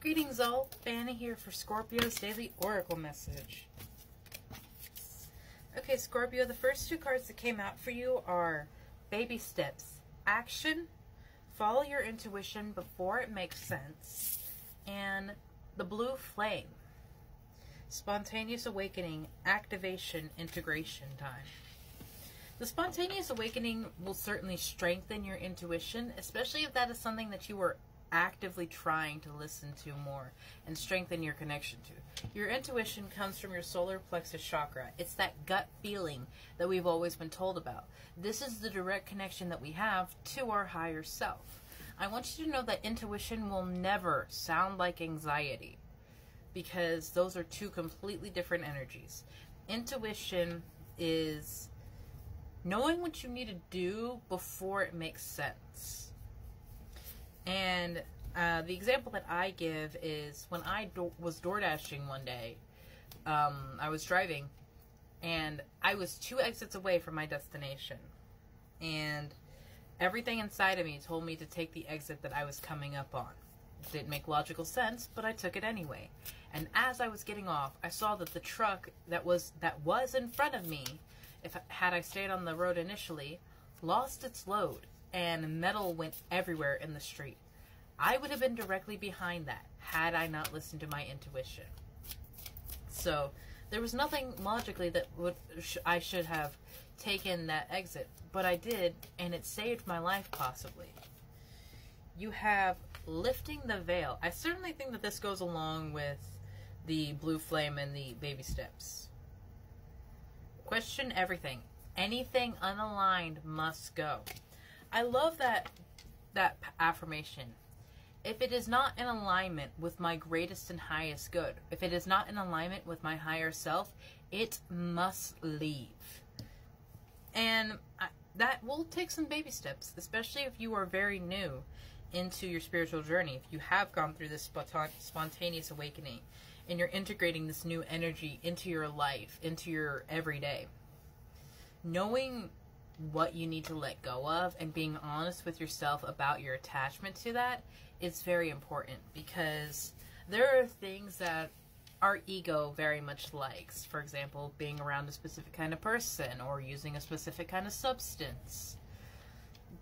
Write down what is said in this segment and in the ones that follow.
Greetings all, Fanny here for Scorpio's Daily Oracle Message. Okay, Scorpio, the first two cards that came out for you are Baby Steps, Action, Follow Your Intuition Before It Makes Sense, and the Blue Flame, Spontaneous Awakening, Activation, Integration Time. The Spontaneous Awakening will certainly strengthen your intuition, especially if that is something that you were actively trying to listen to more and strengthen your connection to. Your intuition comes from your solar plexus chakra. It's that gut feeling that we've always been told about. This is the direct connection that we have to our higher self. I want you to know that intuition will never sound like anxiety, because those are two completely different energies. Intuition is knowing what you need to do before it makes sense. And the example that I give is when I was door dashing one day. I was driving and I was 2 exits away from my destination, and everything inside of me told me to take the exit that I was coming up on. It didn't make logical sense, but I took it anyway. And as I was getting off, I saw that the truck that was in front of me, had I stayed on the road initially, lost its load, and metal went everywhere in the street. I would have been directly behind that had I not listened to my intuition. So there was nothing logically that I should have taken that exit, but I did, and it saved my life possibly. You have lifting the veil. I certainly think that this goes along with the Blue Flame and the Baby Steps. Question everything. Anything unaligned must go. I love that affirmation. If it is not in alignment with my greatest and highest good, if it is not in alignment with my higher self, it must leave. And that will take some baby steps, especially if you are very new into your spiritual journey. If you have gone through this spontaneous awakening and you're integrating this new energy into your life, into your everyday, knowing what you need to let go of and being honest with yourself about your attachment to that is very important, because there are things that our ego very much likes. For example, being around a specific kind of person or using a specific kind of substance.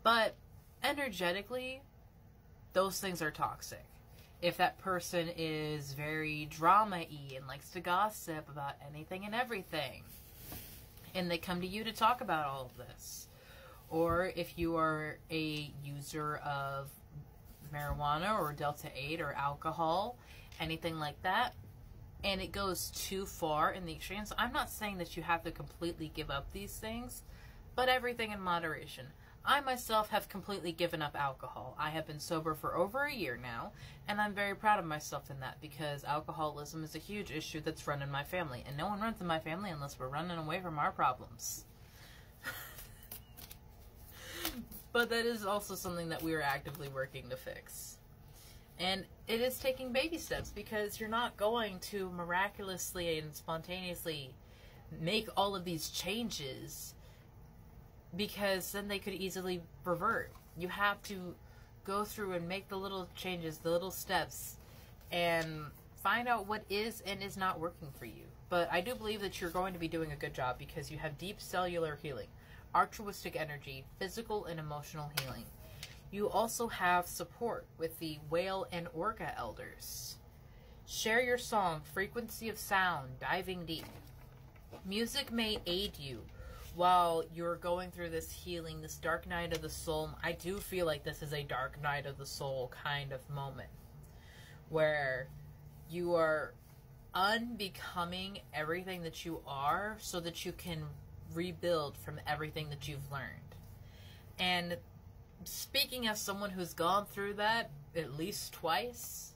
But energetically, those things are toxic. If that person is very drama-y and likes to gossip about anything and everything, and they come to you to talk about all of this. Or if you are a user of marijuana or Delta-8 or alcohol, anything like that, and it goes too far in the extremes. I'm not saying that you have to completely give up these things, but everything in moderation. I myself have completely given up alcohol. I have been sober for over a year now, and I'm very proud of myself in that, because alcoholism is a huge issue that's run in my family, and no one runs in my family unless we're running away from our problems. But that is also something that we are actively working to fix. And it is taking baby steps, because you're not going to miraculously and spontaneously make all of these changes, because then they could easily revert. You have to go through and make the little changes, the little steps, and find out what is and is not working for you. But I do believe that you're going to be doing a good job, because you have deep cellular healing, altruistic energy, physical and emotional healing. You also have support with the whale and orca elders. Share your song, frequency of sound, diving deep. Music may aid you while you're going through this healing, this dark night of the soul. I do feel like this is a dark night of the soul kind of moment, where you are unbecoming everything that you are so that you can rebuild from everything that you've learned. And speaking as someone who's gone through that at least twice,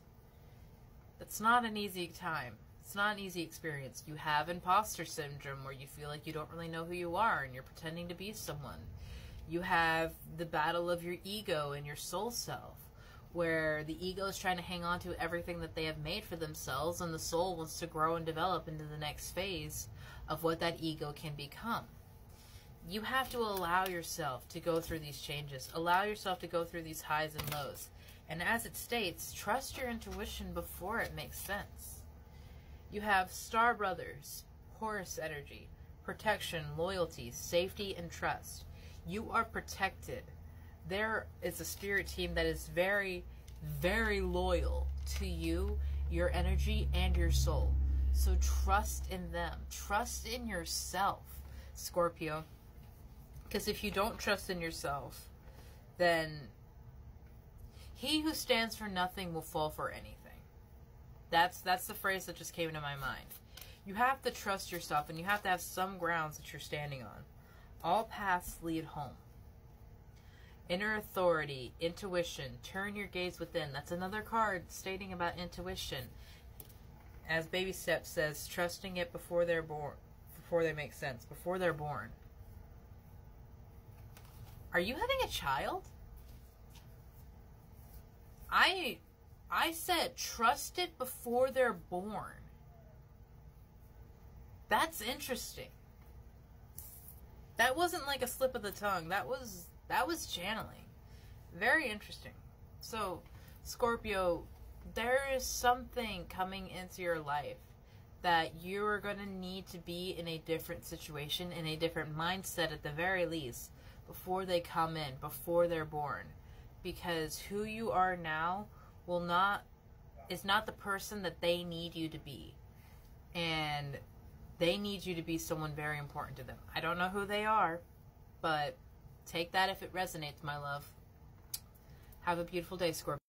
that's not an easy time. It's not an easy experience. You have imposter syndrome, where you feel like you don't really know who you are and you're pretending to be someone. You have the battle of your ego and your soul self, where the ego is trying to hang on to everything that they have made for themselves, and the soul wants to grow and develop into the next phase of what that ego can become. You have to allow yourself to go through these changes. Allow yourself to go through these highs and lows. And as it states, trust your intuition before it makes sense. You have Star Brothers, Horus energy, protection, loyalty, safety, and trust. You are protected. There is a spirit team that is very, very loyal to you, your energy, and your soul. So trust in them. Trust in yourself, Scorpio. Because if you don't trust in yourself, then he who stands for nothing will fall for anything. That's the phrase that just came into my mind. You have to trust yourself, and you have to have some grounds that you're standing on. All paths lead home. Inner authority, intuition, turn your gaze within. That's another card stating about intuition. As Baby Steps says, trusting it before they're born, before they make sense, before they're born. Are you having a child? I said trust it before they're born. That's interesting. That wasn't like a slip of the tongue. That was channeling. Very interesting. So, Scorpio, there is something coming into your life that you are going to need to be in a different situation, in a different mindset at the very least, before they come in, before they're born. Because who you are now is not the person that they need you to be. And they need you to be someone very important to them. I don't know who they are, but take that if it resonates, my love. Have a beautiful day, Scorpio.